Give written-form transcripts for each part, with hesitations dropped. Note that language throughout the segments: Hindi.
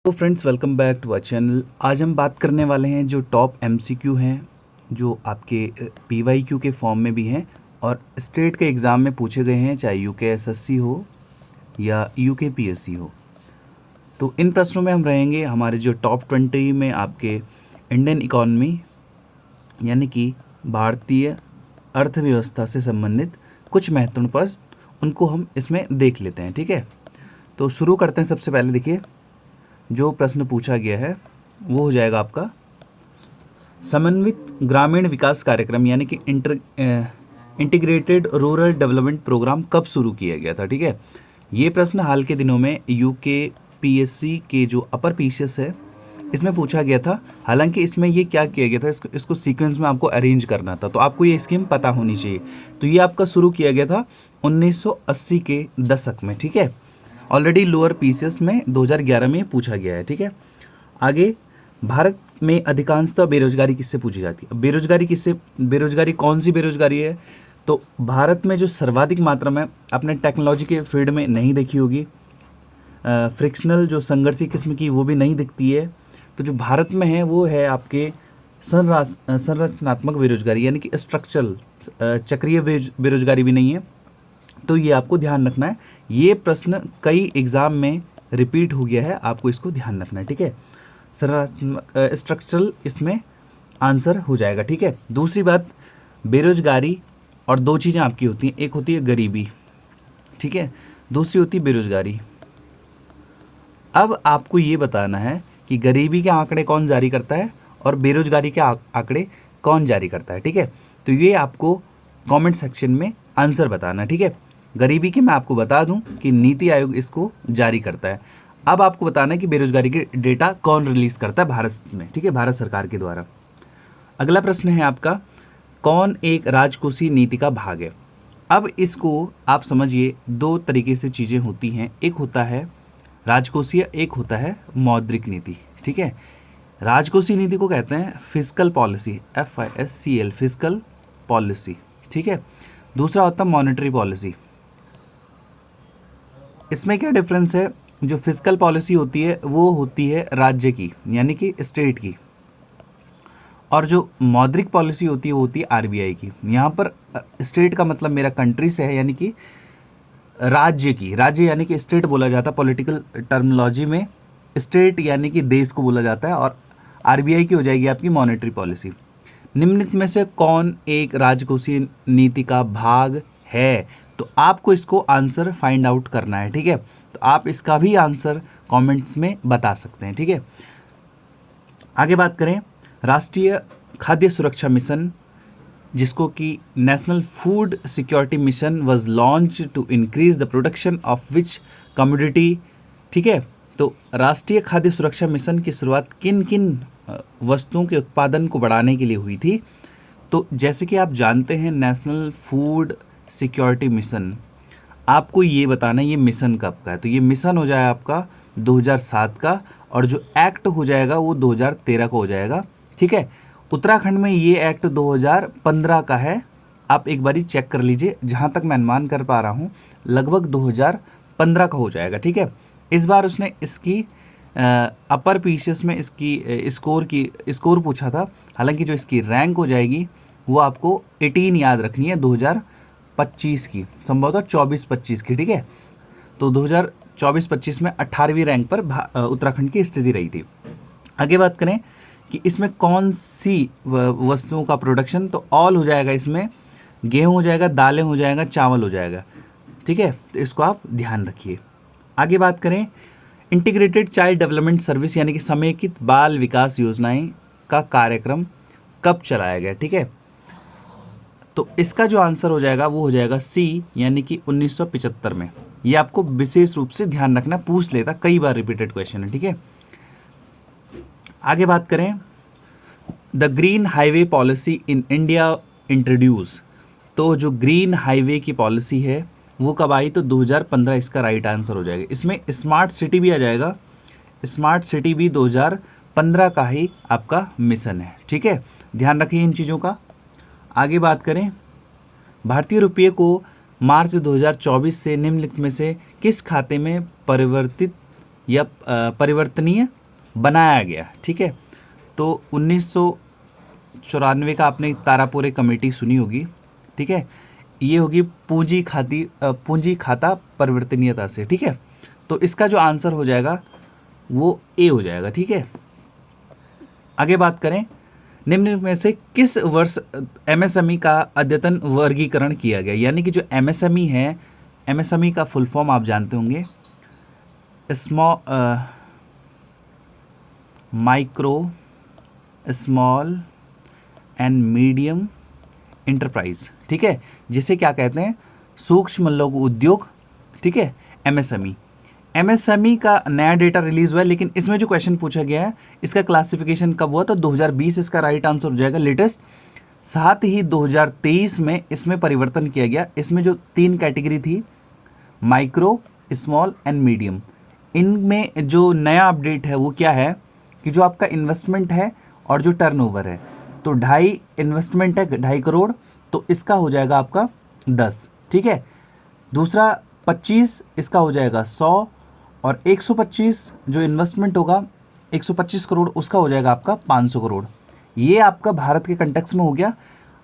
तो friends, welcome back to our channel. आज हम बात करने वाले हैं जो टॉप एमसीक्यू हैं जो आपके पीवाईक्यू के फॉर्म में भी हैं और स्टेट के एग्ज़ाम में पूछे गए हैं, चाहे यूकेएसएससी हो या यूकेपीएससी हो। तो इन प्रश्नों में हम रहेंगे हमारे जो टॉप 20 में आपके इंडियन इकॉनमी यानी कि भारतीय अर्थव्यवस्था से संबंधित कुछ महत्वपूर्ण प्रश्न, उनको हम इसमें देख लेते हैं। ठीक है, तो शुरू करते हैं। सबसे पहले देखिए, जो प्रश्न पूछा गया है वो हो जाएगा आपका समन्वित ग्रामीण विकास कार्यक्रम यानी कि इंटीग्रेटेड रूरल डेवलपमेंट प्रोग्राम कब शुरू किया गया था। ठीक है, ये प्रश्न हाल के दिनों में यूकेपीएससी के जो अपर पीसीएस है इसमें पूछा गया था। हालांकि इसमें ये क्या किया गया था, इसको सीक्वेंस में आपको अरेंज करना था, तो आपको ये स्कीम पता होनी चाहिए। तो ये आपका शुरू किया गया था 1980 के दशक में। ठीक है, ऑलरेडी लोअर पीसीएस में 2011 में पूछा गया है। ठीक है, आगे, भारत में अधिकांशतः बेरोजगारी किससे पूछी जाती है। बेरोजगारी कौन सी बेरोजगारी है? तो भारत में जो सर्वाधिक मात्रा में आपने टेक्नोलॉजी के फील्ड में नहीं देखी होगी, फ्रिक्शनल जो संघर्षी किस्म की वो भी नहीं दिखती है। तो जो भारत में है वो है आपके संरचनात्मक बेरोजगारी यानी कि स्ट्रक्चरल, चक्रीय बेरोजगारी भी नहीं है। तो ये आपको ध्यान रखना है। ये प्रश्न कई एग्जाम में रिपीट हो गया है, आपको इसको ध्यान रखना है। ठीक है, स्ट्रक्चरल इसमें आंसर हो जाएगा। ठीक है, दूसरी बात, बेरोजगारी और दो चीज़ें आपकी होती हैं, एक होती है गरीबी, ठीक है, दूसरी होती है बेरोजगारी। अब आपको ये बताना है कि गरीबी के आंकड़े कौन जारी करता है और बेरोजगारी के आंकड़े कौन जारी करता है। ठीक है, तो ये आपको कमेंट सेक्शन में आंसर बताना। ठीक है, गरीबी के मैं आपको बता दूं कि नीति आयोग इसको जारी करता है। अब आपको बताना है कि बेरोजगारी के डेटा कौन रिलीज करता है भारत में। ठीक है, भारत सरकार के द्वारा। अगला प्रश्न है आपका, कौन एक राजकोषीय नीति का भाग है। अब इसको आप समझिए, दो तरीके से चीज़ें होती हैं, एक होता है राजकोषीय, एक होता है मौद्रिक नीति। ठीक है, राजकोषीय नीति को कहते हैं fiscal policy, FISCL, fiscal policy. ठीक है, दूसरा होता है मॉनेटरी पॉलिसी। इसमें क्या डिफरेंस है? जो फिस्कल पॉलिसी होती है वो होती है राज्य की यानी कि स्टेट की, और जो मौद्रिक पॉलिसी होती है वो होती है RBI की। यहाँ पर स्टेट का मतलब मेरा कंट्री से है, यानी कि राज्य की। राज्य यानी कि स्टेट बोला जाता है पॉलिटिकल टर्मिनोलॉजी में, स्टेट यानी कि देश को बोला जाता है, और RBI की हो जाएगी आपकी मॉनेटरी पॉलिसी। निम्नलिखित में से कौन एक राजकोषीय नीति का भाग है? तो आपको इसको आंसर फाइंड आउट करना है। ठीक है, तो आप इसका भी आंसर कमेंट्स में बता सकते हैं। ठीक है, आगे बात करें, राष्ट्रीय खाद्य सुरक्षा मिशन, जिसको कि national food security mission was launch to increase the production of which commodity. ठीक है, तो राष्ट्रीय खाद्य सुरक्षा मिशन की शुरुआत किन किन वस्तुओं के उत्पादन को बढ़ाने के लिए हुई थी? तो जैसे कि आप जानते हैं, नेशनल फूड सिक्योरिटी मिशन, आपको ये बताना है ये मिशन कब का है। तो ये मिशन हो जाए आपका 2007 का, और जो एक्ट हो जाएगा वो 2013 का हो जाएगा। ठीक है, उत्तराखंड में ये एक्ट 2015 का है। आप एक बारी चेक कर लीजिए, जहाँ तक मैं अनुमान कर पा रहा हूँ लगभग 2015 का हो जाएगा। ठीक है, इस बार उसने इसकी अपर पीसीएस में इसकी स्कोर पूछा था। हालांकि जो इसकी रैंक हो जाएगी वो आपको 18 याद रखनी है, 2025 की, संभवतः 24-25 की। ठीक है, तो 2024-25 में 18वीं रैंक पर उत्तराखंड की स्थिति रही थी। आगे बात करें कि इसमें कौन सी वस्तुओं का प्रोडक्शन, तो ऑल हो जाएगा, इसमें गेहूं हो जाएगा, दालें हो जाएगा, चावल हो जाएगा। ठीक है, तो इसको आप ध्यान रखिए। आगे बात करें, इंटीग्रेटेड चाइल्ड डेवलपमेंट सर्विस यानी कि समेकित बाल विकास योजनाएं का कार्यक्रम कब चलाया गया। ठीक है, तो इसका जो आंसर हो जाएगा वो हो जाएगा C, यानी कि 1975 में। ये आपको विशेष रूप से ध्यान रखना, पूछ लेता, कई बार रिपीटेड क्वेश्चन है। ठीक है, आगे बात करें, the green highway policy in India introduce. तो जो ग्रीन हाईवे की पॉलिसी है वो कब आई? तो 2015 इसका राइट आंसर हो जाएगा। इसमें स्मार्ट सिटी भी आ जाएगा, स्मार्ट सिटी भी 2015 का ही आपका मिशन है। ठीक है, ध्यान रखिए इन चीज़ों का। आगे बात करें, भारतीय रुपये को मार्च 2024 से निम्नलिखित में से किस खाते में परिवर्तित या परिवर्तनीय बनाया गया। ठीक है, तो 1994 का आपने तारापुरे कमेटी सुनी होगी। ठीक है, ये होगी पूंजी खाता परिवर्तनीयता से। ठीक है, तो इसका जो आंसर हो जाएगा वो ए हो जाएगा। ठीक है, आगे बात करें, निम्न में से किस वर्ष एमएसएमई का अद्यतन वर्गीकरण किया गया? यानी कि जो एमएसएमई है, एमएसएमई का फुल फॉर्म आप जानते होंगे, स्मॉल एंड मीडियम इंटरप्राइज। ठीक है, जिसे क्या कहते हैं, सूक्ष्म लघु उद्योग। ठीक है, एमएसएमई। एमएसएमई का नया डेटा रिलीज हुआ है, लेकिन इसमें जो क्वेश्चन पूछा गया है इसका क्लासिफिकेशन कब हुआ? तो 2020 इसका राइट आंसर हो जाएगा, लेटेस्ट। साथ ही 2023 में इसमें परिवर्तन किया गया। इसमें जो 3 कैटेगरी थी, माइक्रो, स्मॉल एंड मीडियम, इनमें जो नया अपडेट है वो क्या है कि जो आपका इन्वेस्टमेंट है और जो टर्नओवर है, तो 2.5 इन्वेस्टमेंट है 2.5 करोड़, तो इसका हो जाएगा आपका 10। ठीक है, दूसरा 25 इसका हो जाएगा 100, और 125 जो इन्वेस्टमेंट होगा 125 करोड़, उसका हो जाएगा आपका 500 करोड़। ये आपका भारत के कंटेक्स्ट में हो गया।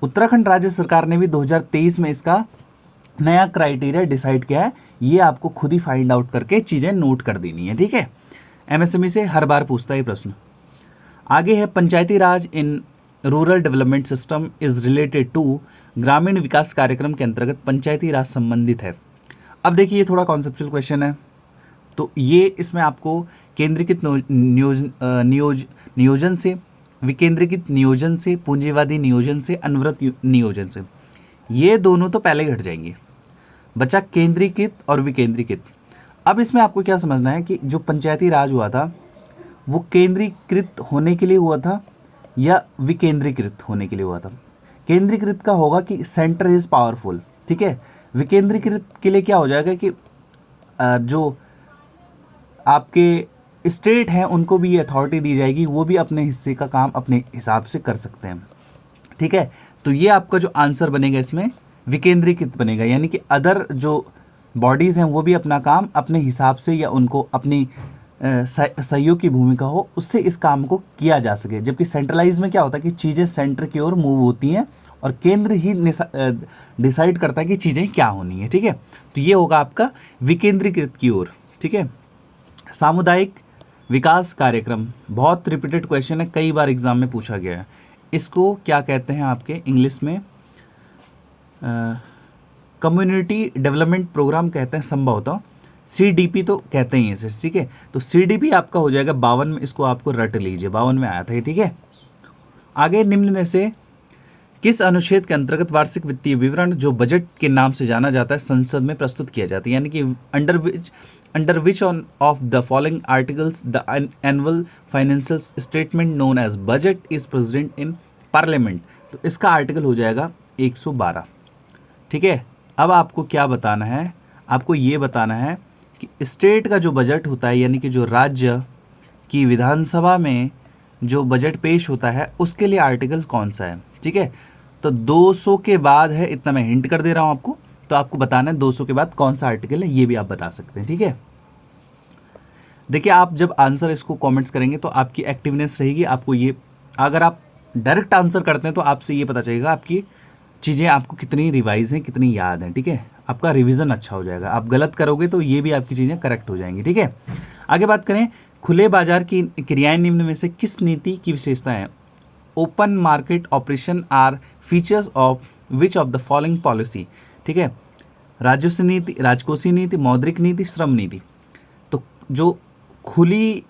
उत्तराखंड राज्य सरकार ने भी 2023 में इसका नया क्राइटेरिया डिसाइड किया है। ये आपको खुद ही फाइंड आउट करके चीज़ें नोट कर देनी है। ठीक है, एमएसएमई से हर बार पूछता है प्रश्न। आगे है, Panchayati Raj in rural development system is related to, ग्रामीण विकास कार्यक्रम के अंतर्गत पंचायती राज संबंधित है। अब देखिए, ये थोड़ा कॉन्सेप्चुअल क्वेश्चन है, तो ये इसमें आपको केंद्रीकृत नियोजन से, विकेंद्रीकृत नियोजन से, पूंजीवादी नियोजन से, अनवरत नियोजन से, ये दोनों तो पहले ही हट जाएंगे, बचा केंद्रीकृत और विकेंद्रीकृत। अब इसमें आपको क्या समझना है कि जो पंचायती राज हुआ था वो केंद्रीकृत होने के लिए हुआ था या विकेंद्रीकृत होने के लिए हुआ था? केंद्रीकृत का होगा कि सेंटर इज पावरफुल। ठीक है, विकेंद्रीकृत के लिए क्या हो जाएगा कि जो आपके स्टेट हैं उनको भी ये अथॉरिटी दी जाएगी, वो भी अपने हिस्से का काम अपने हिसाब से कर सकते हैं। ठीक है, तो ये आपका जो आंसर बनेगा इसमें विकेंद्रीकृत बनेगा, यानी कि अदर जो बॉडीज़ हैं वो भी अपना काम अपने हिसाब से या उनको अपनी सहयोग की भूमिका हो उससे इस काम को किया जा सके। जबकि सेंट्रलाइज में क्या होता है कि चीज़ें सेंटर की ओर मूव होती हैं और केंद्र ही डिसाइड करता है कि चीज़ें क्या होनी है। ठीक है, तो ये होगा आपका विकेंद्रीकृत की ओर। ठीक है, सामुदायिक विकास कार्यक्रम, बहुत रिपीटेड क्वेश्चन है, कई बार एग्जाम में पूछा गया है। इसको क्या कहते हैं आपके इंग्लिश में? कम्युनिटी डेवलपमेंट प्रोग्राम कहते हैं संभवतः, CDP तो कहते ही हैं इसे। ठीक है, तो CDP आपका हो जाएगा 52 में, इसको आपको रट लीजिए, 52 में आया था ये। ठीक है, आगे, निम्न में से किस अनुच्छेद के अंतर्गत वार्षिक वित्तीय विवरण, जो बजट के नाम से जाना जाता है, संसद में प्रस्तुत किया जाता है? यानी कि under which of the following articles the annual financial statement known as budget is present in parliament? तो इसका आर्टिकल हो जाएगा 112। ठीक है, अब आपको क्या बताना है? आपको ये बताना है कि स्टेट का जो बजट होता है, यानी कि जो राज्य की विधानसभा में जो बजट पेश होता है, उसके लिए आर्टिकल कौन सा है। ठीक है, तो 200 के बाद है, इतना मैं हिंट कर दे रहा हूं आपको, तो आपको बताना है 200 के बाद कौन सा आर्टिकल है, ये भी आप बता सकते हैं। ठीक है, देखिए, आप जब आंसर इसको कमेंट्स करेंगे तो आपकी एक्टिवनेस रहेगी। आपको ये, अगर आप डायरेक्ट आंसर करते हैं तो आपसे ये पता चलेगा आपकी चीज़ें आपको कितनी रिवाइज हैं, कितनी याद हैं। ठीक है, आपका रिवीजन अच्छा हो जाएगा। आप गलत करोगे तो ये भी आपकी चीज़ें करेक्ट हो जाएंगी। ठीक है, आगे बात करें, खुले बाजार की क्रियाएं निम्न में से किस नीति की विशेषता है? Open market operation are features of which of the following policy? ठीक है, राजस्व नीति, राजकोषीय नीति, मौद्रिक नीति, श्रम नीति। तो जो खुली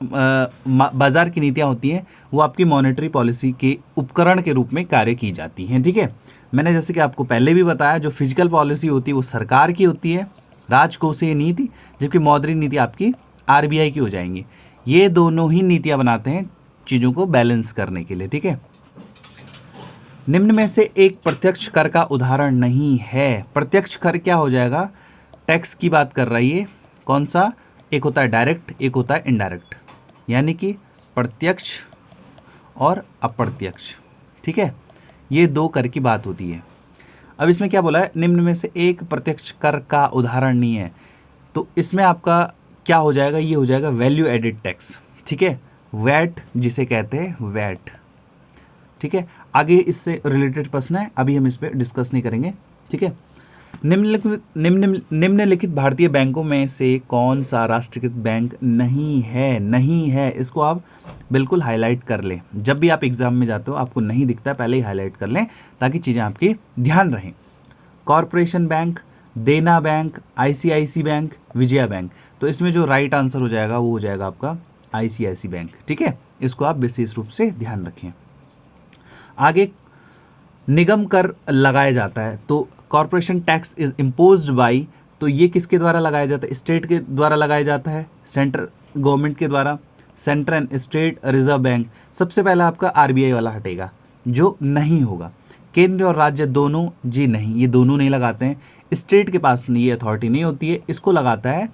बाजार की नीतियाँ होती हैं वो आपकी मॉनेटरी पॉलिसी के उपकरण के रूप में कार्य की जाती हैं। ठीक है, मैंने जैसे कि आपको पहले भी बताया, जो फिजिकल पॉलिसी होती है वो सरकार की होती है, राजकोषीय नीति, जबकि मौद्रिक नीति आपकी RBI की हो जाएंगी। ये दोनों ही नीतियाँ बनाते हैं चीज़ों को बैलेंस करने के लिए। ठीक है, निम्न में से एक प्रत्यक्ष कर का उदाहरण नहीं है। प्रत्यक्ष कर क्या हो जाएगा? टैक्स की बात कर रही है। कौन सा? एक होता है डायरेक्ट, एक होता है इनडायरेक्ट, यानी कि प्रत्यक्ष और अप्रत्यक्ष। ठीक है, ये 2 कर की बात होती है। अब इसमें क्या बोला है? निम्न में से एक प्रत्यक्ष कर का उदाहरण नहीं है, तो इसमें आपका क्या हो जाएगा, ये हो जाएगा वैल्यू एडेड टैक्स, ठीक है, वैट जिसे कहते हैं वैट, ठीक है। आगे इससे रिलेटेड प्रश्न है, अभी हम इस पर डिस्कस नहीं करेंगे, ठीक है। निम्नलिखित भारतीय बैंकों में से कौन सा राष्ट्रीयकृत बैंक नहीं है, नहीं है, इसको आप बिल्कुल हाईलाइट कर लें। जब भी आप एग्जाम में जाते हो आपको नहीं दिखता है, पहले ही हाईलाइट कर लें ताकि चीज़ें आपकी ध्यान रहें। Corporation bank, Dena bank, ICIC bank, Vijaya bank. तो इसमें जो राइट आंसर हो जाएगा वो हो जाएगा आपका आईसीआईसी बैंक, ठीक है। इसको आप विशेष रूप से ध्यान रखें। आगे निगम कर लगाया जाता है, तो corporation tax is imposed by, तो ये किसके द्वारा लगाया जाता है, स्टेट के द्वारा लगाया जाता है, सेंट्रल गवर्नमेंट के द्वारा, central and state reserve bank. सबसे पहला आपका आरबीआई वाला हटेगा जो नहीं होगा। केंद्र और राज्य दोनों, जी नहीं, ये दोनों नहीं लगाते हैं, स्टेट के पास ये अथॉरिटी नहीं होती है, इसको लगाता है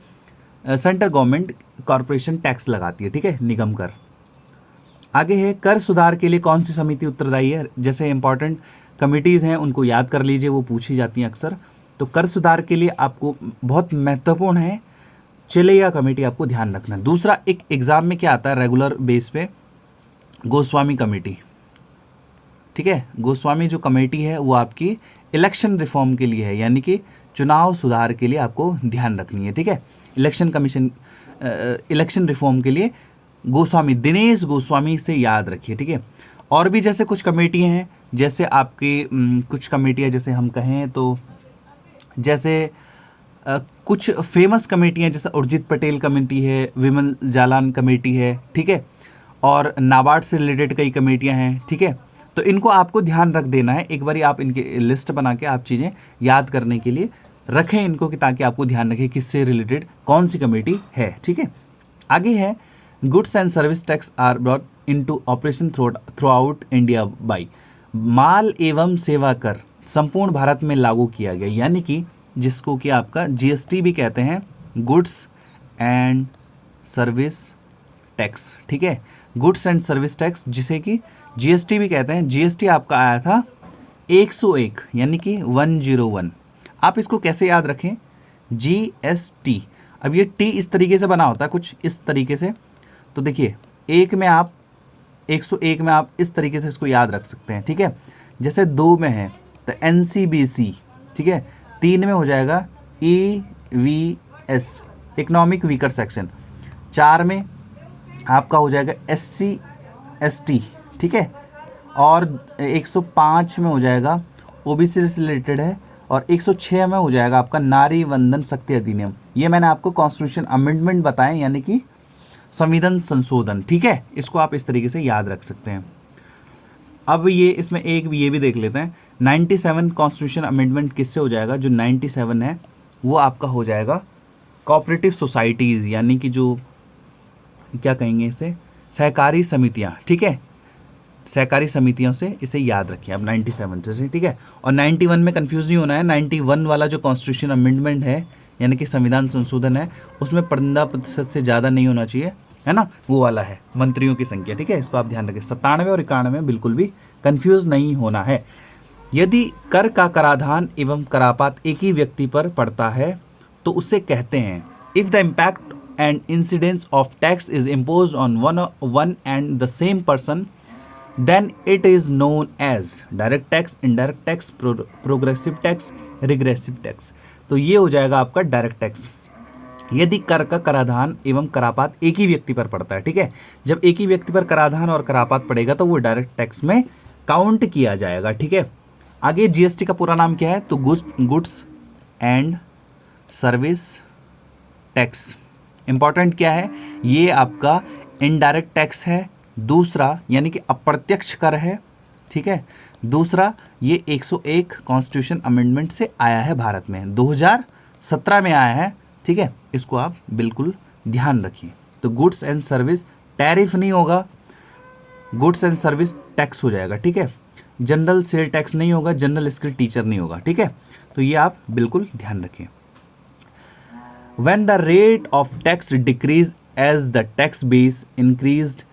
सेंट्रल गवर्नमेंट, कॉरपोरेशन टैक्स लगाती है, ठीक है, निगम कर। आगे है कर सुधार के लिए कौन सी समिति उत्तरदायी है, जैसे इंपॉर्टेंट कमिटीज़ हैं उनको याद कर लीजिए, वो पूछी जाती हैं अक्सर। तो कर सुधार के लिए आपको बहुत महत्वपूर्ण है चिलैया कमेटी, आपको ध्यान रखना। दूसरा, एक एग्जाम में क्या आता है रेगुलर बेस पे, गोस्वामी कमेटी, ठीक है। गोस्वामी जो कमेटी है वो आपकी इलेक्शन रिफॉर्म के लिए है, यानी कि चुनाव सुधार के लिए आपको ध्यान रखनी है, ठीक है। इलेक्शन कमीशन, इलेक्शन रिफॉर्म के लिए गोस्वामी, दिनेश गोस्वामी से याद रखिए, ठीक है। और भी जैसे कुछ कमेटियाँ हैं, जैसे आपकी कुछ कमेटियाँ जैसे हम कहें तो जैसे कुछ फेमस कमेटियाँ जैसे उर्जित पटेल कमेटी है, विमल जालान कमेटी है, ठीक है, और नाबार्ड से रिलेटेड कई कमेटियाँ हैं, ठीक है। तो इनको आपको ध्यान रख देना है, एक बारी आप इनकी लिस्ट बना के आप चीज़ें याद करने के लिए रखें इनको, कि ताकि आपको ध्यान रखें किससे रिलेटेड कौन सी कमेटी है, ठीक है। आगे है goods and service tax are brought into operation throughout India by, माल एवं सेवा कर संपूर्ण भारत में लागू किया गया, यानी कि जिसको कि आपका जीएसटी भी कहते हैं, गुड्स एंड सर्विस टैक्स, ठीक है, गुड्स एंड सर्विस टैक्स जिसे कि जीएसटी भी कहते हैं। जीएसटी आपका आया था 101, यानी कि 101। आप इसको कैसे याद रखें, जीएसटी। अब ये टी इस तरीके से बना होता है, कुछ इस तरीके से, तो देखिए 1 में आप 101 में आप इस तरीके से इसको याद रख सकते हैं, ठीक है। जैसे 2 में है तो एनसीबीसी, ठीक है, 3 में हो जाएगा ईवीएस, इकोनॉमिक वीकर सेक्शन, 4 में आपका हो जाएगा एससी एसटी, ठीक है, और 105 में हो जाएगा ओबीसी से रिलेटेड है, और 106 में हो जाएगा आपका नारी वंदन शक्ति अधिनियम। ये मैंने आपको कॉन्स्टिट्यूशन अमेंडमेंट बताएं, यानी कि संविधान संशोधन, ठीक है। इसको आप इस तरीके से याद रख सकते हैं। अब ये इसमें एक ये भी देख लेते हैं, 97 कॉन्स्टिट्यूशन अमेंडमेंट किससे हो जाएगा, जो 97 है वो आपका हो जाएगा कोऑपरेटिव सोसाइटीज़, यानी कि जो क्या कहेंगे इसे, सहकारी समितियाँ, ठीक है, सहकारी समितियों से इसे याद रखिए आप 97 से, ठीक है। और 91 में कंफ्यूज नहीं होना है, 91 वाला जो कॉन्स्टिट्यूशन अमेंडमेंट है यानी कि संविधान संशोधन है, उसमें 15% से ज़्यादा नहीं होना चाहिए, है ना, वो वाला है मंत्रियों की संख्या, ठीक है, इसको आप ध्यान रखें। 97 और 91 में बिल्कुल भी कंफ्यूज नहीं होना है। यदि कर का कराधान एवं करापात एक ही व्यक्ति पर पड़ता है तो उसे कहते हैं, if the impact and incidence of tax is impose on one and the same person, then it is known as direct tax, indirect tax, progressive tax, regressive tax। तो ये हो जाएगा आपका डायरेक्ट टैक्स, यदि कर का कराधान एवं करापात एक ही व्यक्ति पर पड़ता है, ठीक है। जब एक ही व्यक्ति पर कराधान और करापात पड़ेगा तो वो डायरेक्ट टैक्स में काउंट किया जाएगा, ठीक है। आगे जीएसटी का पूरा नाम क्या है, तो goods and service tax. Important क्या है, ये आपका इनडायरेक्ट टैक्स है, दूसरा यानी कि अप्रत्यक्ष कर है, ठीक है। दूसरा ये 101 कॉन्स्टिट्यूशन अमेंडमेंट से आया है भारत में, 2017 में आया है, ठीक है। इसको आप बिल्कुल ध्यान रखिए। तो गुड्स एंड सर्विस टैरिफ नहीं होगा, गुड्स एंड सर्विस टैक्स हो जाएगा, ठीक है। जनरल सेल टैक्स नहीं होगा, जनरल स्किल टीचर नहीं होगा, ठीक है। तो ये आप बिल्कुल ध्यान रखें। When the rate of tax decrease as the tax base increased,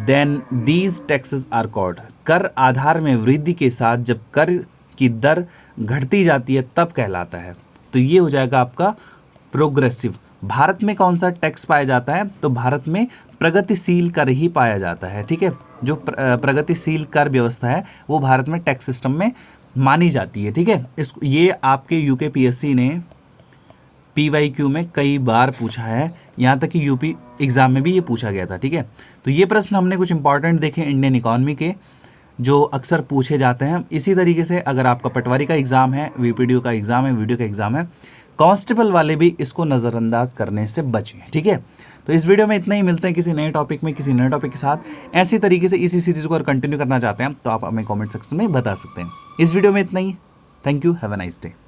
then these taxes are called। कर आधार में वृद्धि के साथ जब कर की दर घटती जाती है तब कहलाता है। तो ये हो जाएगा आपका प्रोग्रेसिव, भारत में कौन सा टैक्स पाया जाता है, तो भारत में प्रगतिशील कर ही पाया जाता है। ठीक है, जो प्रगतिशील कर व्यवस्था है वो भारत में टैक्स सिस्टम में मानी जाती है। ठीक है, ये आपके यूके पीएससी ने PYQ में कई बार पूछा है, यहाँ तक कि यूपी एग्ज़ाम में भी ये पूछा गया था। ठीक है, तो ये प्रश्न हमने कुछ इंपॉर्टेंट देखे इंडियन इकॉनमी के, जो अक्सर पूछे जाते हैं। इसी तरीके से अगर आपका पटवारी का एग्ज़ाम है, VPDO का एग्ज़ाम है, वीडियो का एग्ज़ाम है, कांस्टेबल वाले भी इसको नज़रअंदाज करने से बचें। ठीक है, तो इस वीडियो में इतना ही। मिलते हैं किसी नए टॉपिक में, किसी नए टॉपिक के साथ। ऐसी तरीके से इसी सीरीज़ को अगर कंटिन्यू करना चाहते हैं तो आप हमें कॉमेंट सेक्शन में बता सकते हैं। इस वीडियो में इतना ही। Thank you, have a nice day.